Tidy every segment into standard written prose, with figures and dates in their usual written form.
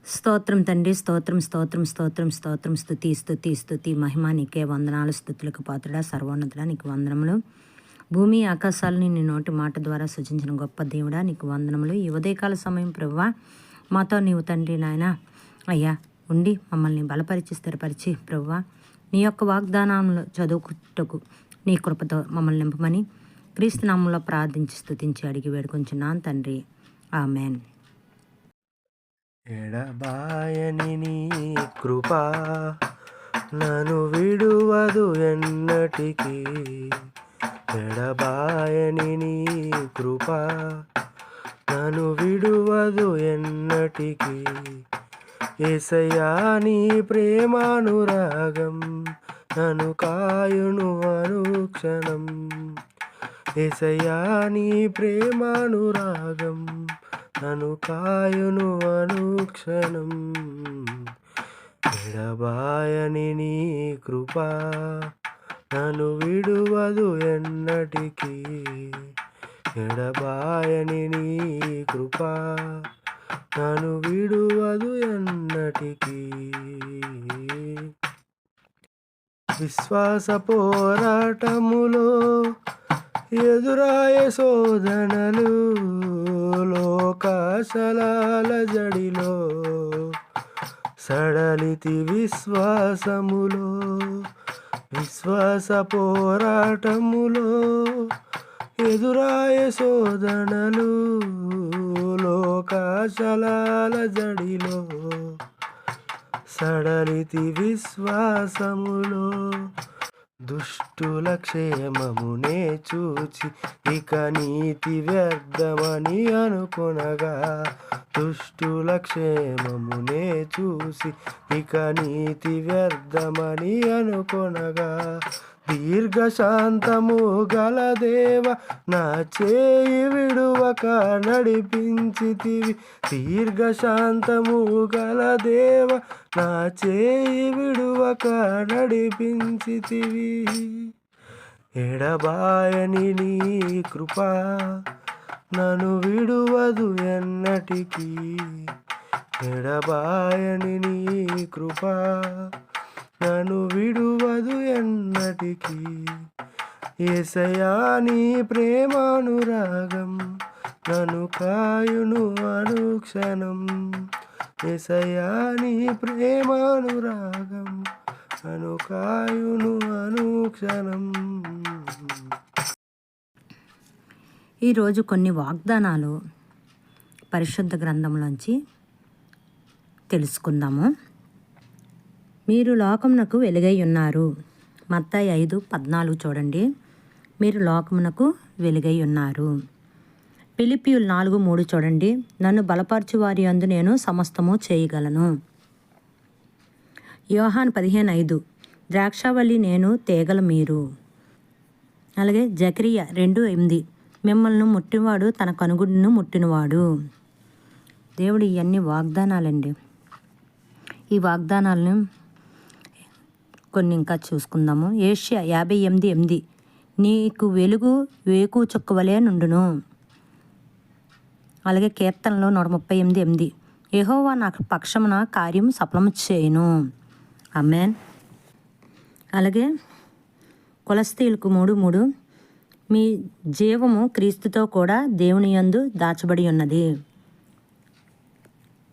స్తోత్రం తండ్రి, స్తోత్రం స్తోత్రం స్తోత్రం స్తోత్రం. స్తుతి స్తుతి స్తుతి మహిమ నీకే వందనాలు. స్తుతులకు పాత్రుడా, సర్వోన్నతుడా నీకు వందనములు. భూమి ఆకాశాలని నీ నోటి మాట ద్వారా సృజించిన గొప్ప దేవుడా నీకు వందనములు. ఈ ఉదయకాల సమయం ప్రభువా మాతో నీవు తండ్రి నాయన అయ్యా ఉండి మమ్మల్ని బలపరిచి స్థిరపరిచి ప్రభువా నీ యొక్క వాగ్దానంలో చదువుకుటకు నీ కృపతో మమ్మల్ని నింపమని క్రీస్తు నామంలో ప్రార్థించి స్తుతించి అడిగి వేడుకొంచున్నాను తండ్రి, ఆమెన్. ఎడబాయని నీ కృపా నన్ను విడువదు ఎన్నటికీ. ఎడబాయని నీ కృపా నన్ను విడువదు ఎన్నటికీ. యేసయ్యా నీ ప్రేమానురాగం నన్ను కాయును అనుక్షణం. యేసయ్యా నీ ప్రేమానురాగం నన్ను కాయును అనుక్షణం. ఎడబాయని నీ కృపా నన్ను విడువదు ఎన్నటికీ. ఎడబాయని నీ కృపా నన్ను విడువదు ఎన్నటికీ. విశ్వాస పోరాటములో ఎదురాయ శోధనలు, లోకాశలాల జడిలో సడలితి విశ్వాసములో. విశ్వాస పోరాటములో ఎదురాయ శోధనలు, లోకాశలాల జడిలో సడలితి విశ్వాసములో. దుష్టుల క్షేమమునే చూచి ఇక నీతి వ్యర్థమని అనుకొనగా. దుష్టుల క్షేమమునే చూసి ఇక నీతి వ్యర్థమని అనుకొనగా. దీర్ఘశాంతము గల దేవ నా చేయి విడువక నడిపించితివి. దీర్ఘశాంతము గల దేవ నా చేయి విడువక నడిపించితివి. ఎడబాయని నీ కృపా నన్ను విడువదు ఎన్నటికీ. ఎడబాయని నీ కృపా నన్ను విడువదు ఎన్నటికీ. యేసయ్యా నీ ప్రేమానురాగం నన్ను కాయును అనుక్షణం. యేసయ్యా నీ ప్రేమానురాగం నన్ను కాయును అనుక్షణం. ఈరోజు కొన్ని వాగ్దానాలు పరిశుద్ధ గ్రంథంలోంచి తెలుసుకుందాము. మీరు లోకమునకు వెలుగై ఉన్నారు. మత్తయి 5:14 చూడండి. మీరు లోకమునకు వెలుగై ఉన్నారు. ఫిలిప్పీయులు 4:3 చూడండి. నన్ను బలపరచు వారి యందు నేను సమస్తము చేయగలను. యోహాను 15:5 ద్రాక్షావల్లి నేను తీగల మీరు. అలాగే జకరియా 2:8 మిమ్మల్ని ముట్టినవాడు తన కనుగుడ్డును ముట్టినవాడు. దేవుడు ఇవన్నీ వాగ్దానాలండి. ఈ వాగ్దానాలను కొన్ని ఇంకా చూసుకుందాము. ఏషియా 58:8 నీకు వెలుగు వేకు చుక్కవలే నుండును. అలాగే కీర్తనలో 138:8 యెహోవా నాకు పక్షమున కార్యం సఫలము చేయును. ఆమేన్. అలాగే కొలస్సీయులకు 3:3 మీ జీవము క్రీస్తుతో కూడా దేవుని యందు దాచబడి ఉన్నది.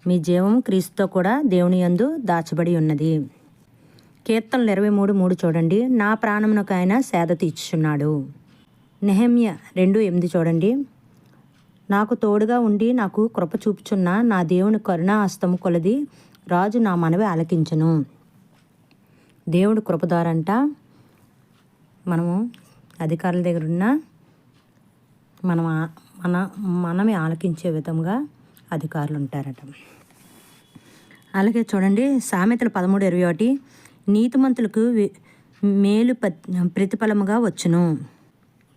మీ జీవము క్రీస్తుతో కూడా దేవుని యందు దాచబడి ఉన్నది. కీర్తనలు 23:3 చూడండి. నా ప్రాణమునకు ఆయన సేద తీర్చుచున్నాడు. నెహెమ్యా 2:8 చూడండి. నాకు తోడుగా ఉండి నాకు కృప చూపుచున్న నా దేవుని కరుణా హస్తము కొలది రాజు నా మనవి ఆలకించును. దేవుడు కృప ద్వారంట మనము అధికారుల దగ్గర ఉన్న మనమే ఆలకించే విధంగా అధికారులు ఉంటారట. అలాగే చూడండి సామెతలు 13:21 నీతిమంతులకు మేలు ప్రతిఫలముగా వచ్చును.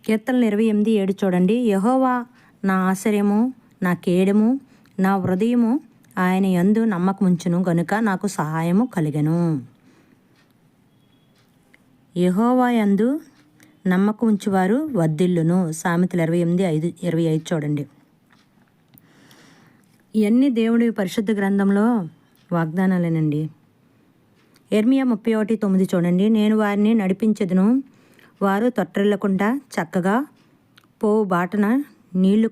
కీర్తనలు 28:7 చూడండి. యెహోవా నా ఆశ్రయము, నా కేడము, నా హృదయము ఆయన యందు నమ్మకముంచును గనుక నాకు సహాయము కలిగెను. యెహోవా యందు నమ్మకం ఉంచువారు వర్ధిల్లును. సామెతలు 28:5-25 చూడండి. ఇవన్నీ దేవుడి పరిశుద్ధ గ్రంథంలో వాగ్దానాలేనండి. యెర్మీయా 31:9 చూడండి. నేను వారిని నడిపించెదను, వారు తొట్టిల్లకుండా చక్కగా పోవు బాటన నీళ్లు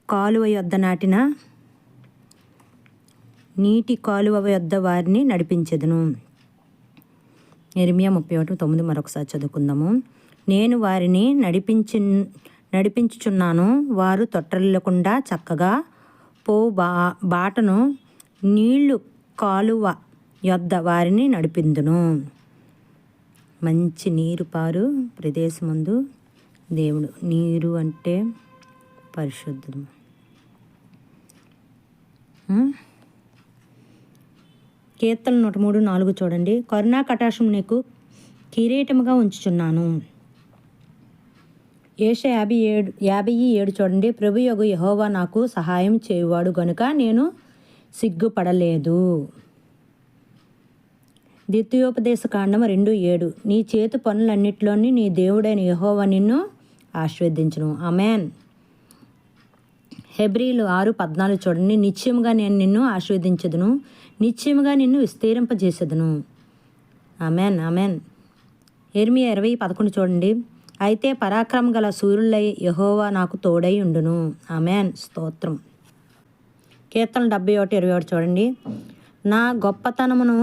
కాలువ యొద్ద నాటిన నీటి కాలువ యొద్ద వారిని నడిపించెదను. యెర్మీయా 31:9 మరొకసారి చదువుకుందాము. నేను వారిని నడిపించుచున్నాను, వారు తొట్టిల్లకుండా చక్కగా పోవు బాటను నీళ్లు కాలువ యొద్ద వారిని నడిపిందును. మంచి నీరు పారు ప్రదేశమందు దేవుడు. నీరు అంటే పరిశుద్ధం. కీర్తన 103:4 చూడండి. కరుణా కటాక్షం నీకు కిరీటముగా ఉంచుచున్నాను. యెషయా 57:7 చూడండి. ప్రభుయగు యెహోవా నాకు సహాయం చేయువాడు గనుక నేను సిగ్గుపడలేదు. ద్వితీయోపదేశకాండం 2:7 నీ చేతి పనులన్నిటిలోని నీ దేవుడైన యెహోవా నిన్ను ఆశీర్వదించును. ఆమేన్. హెబ్రీలు 6:14 చూడండి. నిశ్చయముగా నేను నిన్ను ఆశీర్వదించదును, నిశ్చయముగా నిన్ను విస్తరింపజేసేదను. ఆమేన్ ఆమేన్. యెర్మీయా 20:11 చూడండి. అయితే పరాక్రమం గల సూర్యులై యెహోవా నాకు తోడై ఉండును. ఆమేన్. స్తోత్రం. కీర్తన 71:21 చూడండి. నా గొప్పతనమును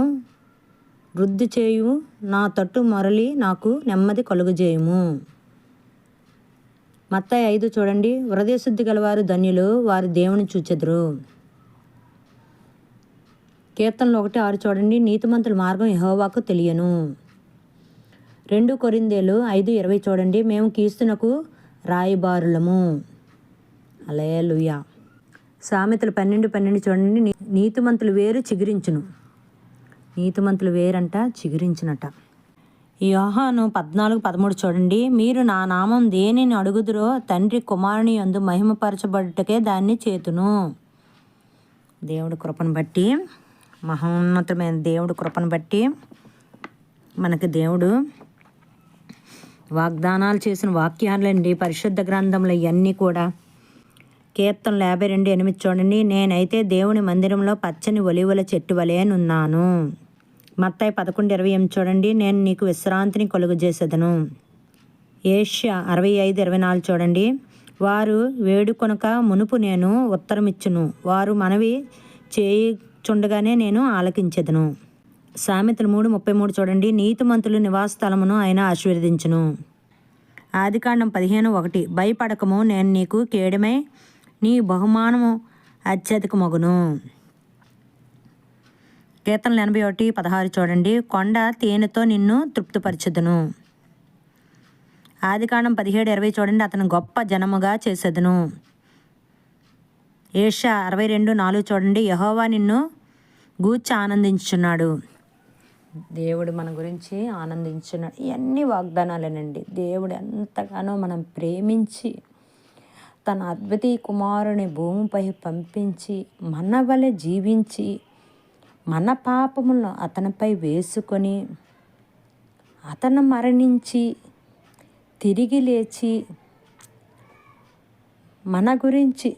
వృద్ధి చేయు, నా తట్టు మొరలి నాకు నెమ్మది కలుగజేయుము. మత్తయి 5 చూడండి. హృదయశుద్ధి గలవారు ధన్యులు, వారు దేవుని చూచెదరు. కీర్తనలు 1:6 చూడండి. నీతిమంతుల మార్గం యెహోవాకు తెలియను. 2 కొరింథీయులు 5:20 చూడండి. మేము క్రీస్తునకు రాయబారులము. హల్లెలూయా. సామెతలు 12:12 చూడండి. నీతిమంతులు వేరు చిగురించును. నీతిమంతులు వేరంట చిగురించునట. యోహాను 14:13 చూడండి. మీరు నా నామం దేనిని అడుగుదురో తండ్రి కుమారుని యందు మహిమపరచబడుటకే దాన్ని చేతును. దేవుడి కృపను బట్టి, మహోన్నతమైన దేవుడి కృపను బట్టి మనకి దేవుడు వాగ్దానాలు చేసిన వాక్యాలండి. పరిశుద్ధ గ్రంథంలో ఇవన్నీ కూడా. కీర్తనలు 52:8 చూడండి. నేనైతే దేవుని మందిరంలో పచ్చని ఒలీవల చెట్టు వలె నున్నాను. మత్తయి 11:28 చూడండి. నేను నీకు విశ్రాంతిని కలుగజేసేదను. యెషయా 65:24 చూడండి. వారు వేడుకొనక మునుపు నేను ఉత్తరమిచ్చును, వారు మనవి చేయుచుండగానే నేను ఆలకించెదను. సామెతలు 3:33 చూడండి. నీతిమంతులు నివాస స్థలమును ఆయన ఆశీర్వదించును. ఆదికాండం 15:1 భయపడకము, నేను నీకు కేడమై నీ బహుమానము అత్యధికమగును. కీర్తనలు 81:16 చూడండి. కొండ తేనెతో నిన్ను తృప్తిపరచెదను. ఆదికాండం 17:20 చూడండి. అతను గొప్ప జనముగా చేసేదను. యెషయా 62:4 చూడండి. యెహోవా నిన్ను గూర్చి ఆనందించుచున్నాడు. దేవుడు మన గురించి ఆనందించున్నాడు. ఇవన్నీ వాగ్దానాలేనండి. దేవుడు ఎంతగానో మనం ప్రేమించి తన అద్వితీయ కుమారుని భూమిపై పంపించి మన వలె జీవించి మన పాపములను అతనిపై వేసుకొని అతను మరణించి తిరిగి లేచి మన గురించి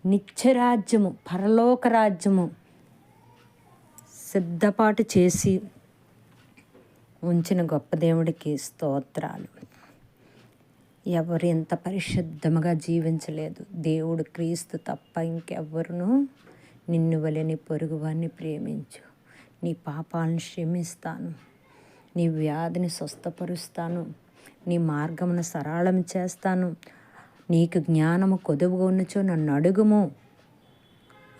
నిత్యరాజ్యము, పరలోక రాజ్యము సిద్ధపాటు చేసి ఉంచిన గొప్ప దేవుడికి స్తోత్రాలు. ఎవరు ఎంత పరిశుద్ధముగా జీవించలేదు. దేవుడు క్రీస్తు తప్ప ఇంకెవ్వరును నిన్ను వలె నీ పొరుగువాన్ని ప్రేమించు. నీ పాపాలను క్షమిస్తాను, నీ వ్యాధిని స్వస్థపరుస్తాను, నీ మార్గమును సరళం చేస్తాను, నీకు జ్ఞానము కొదువుగా ఉన్నచో నన్ను అడుగుము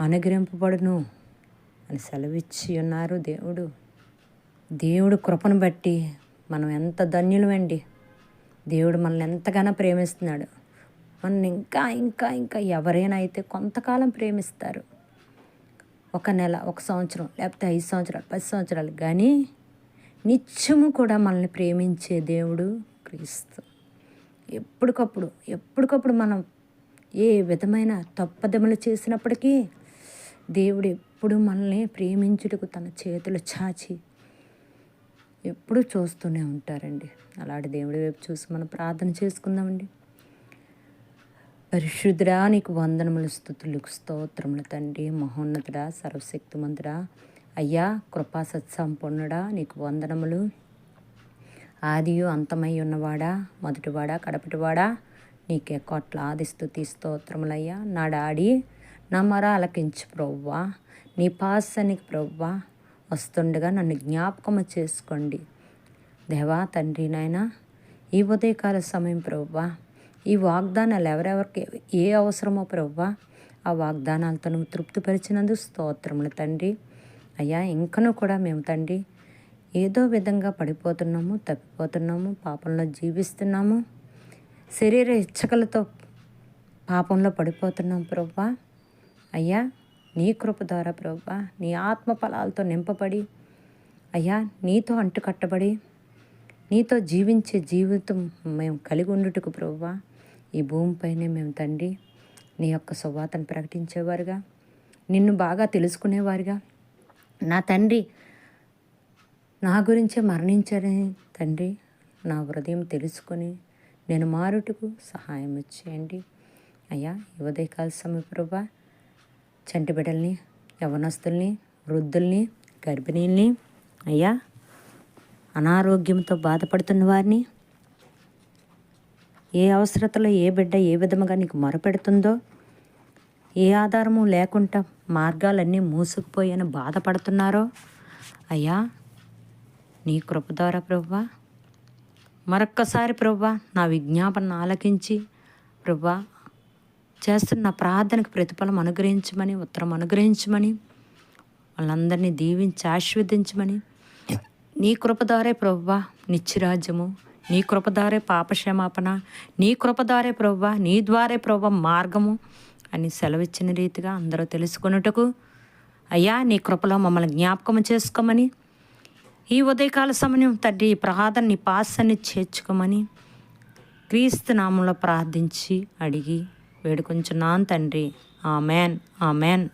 అనుగ్రహింపబడును అని సెలవిచ్చి ఉన్నారు దేవుడు. దేవుడు కృపను బట్టి మనం ఎంత ధన్యులమండి. దేవుడు మనల్ని ఎంతగానో ప్రేమిస్తున్నాడు. మనల్ని ఇంకా ఇంకా ఇంకా ఎవరైనా అయితే కొంతకాలం ప్రేమిస్తారు, 1 నెల, 1 సంవత్సరం, లేకపోతే 5 సంవత్సరాలు, 10 సంవత్సరాలు, కానీ నిత్యము కూడా మనల్ని ప్రేమించే దేవుడు క్రీస్తు. ఎప్పటికప్పుడు మనం ఏ విధమైన తప్పదములు చేసినప్పటికీ దేవుడు ఎప్పుడు మనల్ని ప్రేమించుటకు తన చేతులు చాచి ఎప్పుడు చూస్తూనే ఉంటారండి. అలాంటి దేవుడి వైపు చూసి మనం ప్రార్థన చేసుకుందామండి. పరిశుద్ధుడా నీకు వందనములు, స్తుతులు, స్తోత్రములు తండ్రి. మహోన్నతుడా, సర్వశక్తిమంతుడా, అయ్యా కృపా సత్సంపన్నుడా నీకు వందనములు. ఆదియు అంతమై ఉన్నవాడా, మొదటివాడా, కడపటివాడా, నీకే కోట్లాది స్తుతి స్తోత్రములయ్యా. నా డాడీ నా మొర ఆలకించు ప్రవ్వా. నీ పాసనికి ప్రవ్వా వస్తుండగా నన్ను జ్ఞాపకము చేసుకోండి దేవా తండ్రి. నాయనా ఈ ఉదయకాల సమయం ప్రవ్వా, ఈ వాగ్దానాలు ఎవరెవరికి ఏ అవసరమో ప్రవ్వా, ఆ వాగ్దానాలతో నువ్వు తృప్తిపరిచినందుకు స్తోత్రములు తండ్రి. అయ్యా ఇంకనూ కూడా మేము తండ్రి ఏదో విధంగా పడిపోతున్నాము, తప్పిపోతున్నాము, పాపంలో జీవిస్తున్నాము, శరీర ఇచ్చకలతో పాపంలో పడిపోతున్నాం ప్రవ్వా. అయ్యా నీ కృప ద్వారా ప్రవ్వా, నీ ఆత్మ ఫలాలతో నింపబడి అయ్యా నీతో అంటుకట్టబడి నీతో జీవించే జీవితం మేము కలిగి ఉండుటకు ప్రవ్వా, ఈ భూమిపైనే మేము తండ్రి నీ యొక్క సువార్తను ప్రకటించేవారుగా, నిన్ను బాగా తెలుసుకునేవారుగా, నా తండ్రి నా గురించే మరణించారని తండ్రి నా హృదయం తెలుసుకొని నేను మారుటకు సహాయం చేయండి. అయ్యా ఈ ఉదయకాల సమయం ప్రవ్వా, చంటి బిడ్డల్ని, యవనస్తుల్ని, వృద్ధుల్ని, గర్భిణీల్ని, అయ్యా అనారోగ్యంతో బాధపడుతున్న వారిని, ఏ అవసరతలో ఏ బిడ్డ ఏ విధముగా నీకు మొరపెడుతుందో, ఏ ఆధారము లేకుండా మార్గాలన్నీ మూసుకుపోయని బాధపడుతున్నారో, అయ్యా నీ కృప ద్వారా ప్రవ్వా మరొక్కసారి ప్రవ్వా నా విజ్ఞాపన ఆలకించి ప్రవ్వా చేస్తున్న ప్రార్థనకు ప్రతిఫలం అనుగ్రహించమని, ఉత్తరం అనుగ్రహించమని, వాళ్ళందరినీ దీవించి ఆశీర్వదించమని, నీ కృపదారే ప్రవ్వా నిత్యరాజ్యము, నీ కృపదారే పాపక్షమాపణ, నీ కృపదారే ప్రవ్వా, నీ ద్వారే ప్రవ్వా మార్గము అని సెలవిచ్చిన రీతిగా అందరూ తెలుసుకొనుటకు అయ్యా నీ కృపలో మమ్మల్ని జ్ఞాపకం చేసుకోమని, ఈ ఉదయకాల సమయం తండ్రి ఈ ప్రార్థన నీ పాసాన్ని చేర్చుకోమని క్రీస్తు నామంలో ప్రార్థించి అడిగి వేడుకొంచున్నాను తండ్రి. Amen, amen.